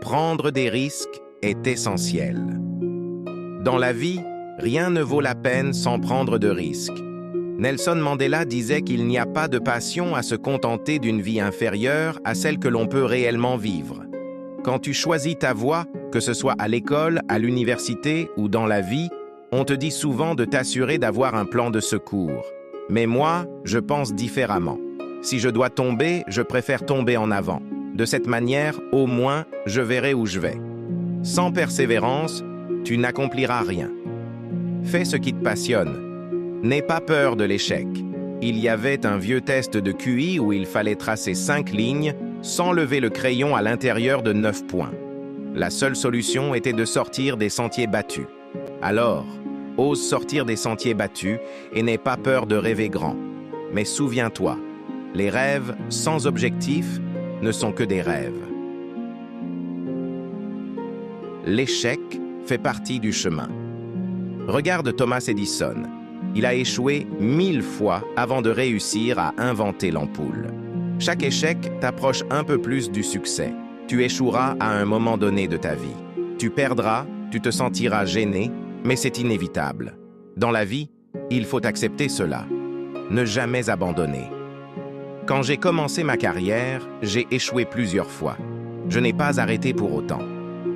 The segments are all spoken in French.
Prendre des risques est essentiel. Dans la vie, rien ne vaut la peine sans prendre de risques. Nelson Mandela disait qu'il n'y a pas de passion à se contenter d'une vie inférieure à celle que l'on peut réellement vivre. Quand tu choisis ta voie, que ce soit à l'école, à l'université ou dans la vie, on te dit souvent de t'assurer d'avoir un plan de secours. Mais moi, je pense différemment. Si je dois tomber, je préfère tomber en avant. De cette manière, au moins, je verrai où je vais. Sans persévérance, tu n'accompliras rien. Fais ce qui te passionne. N'aie pas peur de l'échec. Il y avait un vieux test de QI où il fallait tracer 5 lignes sans lever le crayon à l'intérieur de 9 points. La seule solution était de sortir des sentiers battus. Alors, ose sortir des sentiers battus et n'aie pas peur de rêver grand. Mais souviens-toi, les rêves sans objectif ne sont que des rêves. L'échec fait partie du chemin. Regarde Thomas Edison. Il a échoué 1000 fois avant de réussir à inventer l'ampoule. Chaque échec t'approche un peu plus du succès. Tu échoueras à un moment donné de ta vie. Tu perdras, tu te sentiras gêné, mais c'est inévitable. Dans la vie, il faut accepter cela. Ne jamais abandonner. Quand j'ai commencé ma carrière, j'ai échoué plusieurs fois. Je n'ai pas arrêté pour autant.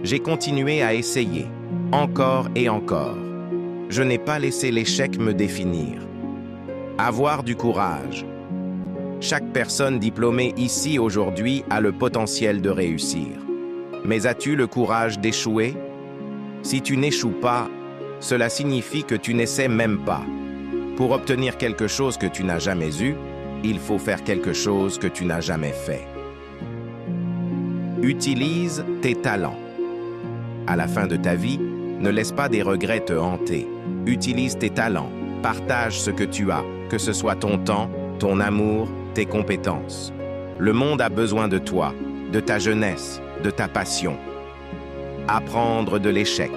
J'ai continué à essayer, encore et encore. Je n'ai pas laissé l'échec me définir. Avoir du courage. Chaque personne diplômée ici aujourd'hui a le potentiel de réussir. Mais as-tu le courage d'échouer? Si tu n'échoues pas, cela signifie que tu n'essaies même pas. Pour obtenir quelque chose que tu n'as jamais eu, il faut faire quelque chose que tu n'as jamais fait. Utilise tes talents. À la fin de ta vie, ne laisse pas des regrets te hanter. Utilise tes talents, partage ce que tu as, que ce soit ton temps, ton amour, tes compétences. Le monde a besoin de toi, de ta jeunesse, de ta passion. Apprendre de l'échec.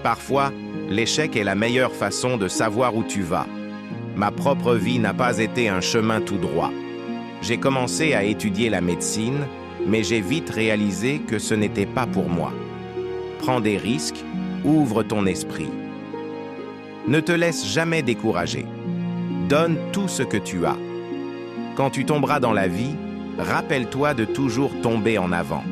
Parfois, l'échec est la meilleure façon de savoir où tu vas. Ma propre vie n'a pas été un chemin tout droit. J'ai commencé à étudier la médecine, mais j'ai vite réalisé que ce n'était pas pour moi. Prends des risques, ouvre ton esprit. Ne te laisse jamais décourager. Donne tout ce que tu as. Quand tu tomberas dans la vie, rappelle-toi de toujours tomber en avant.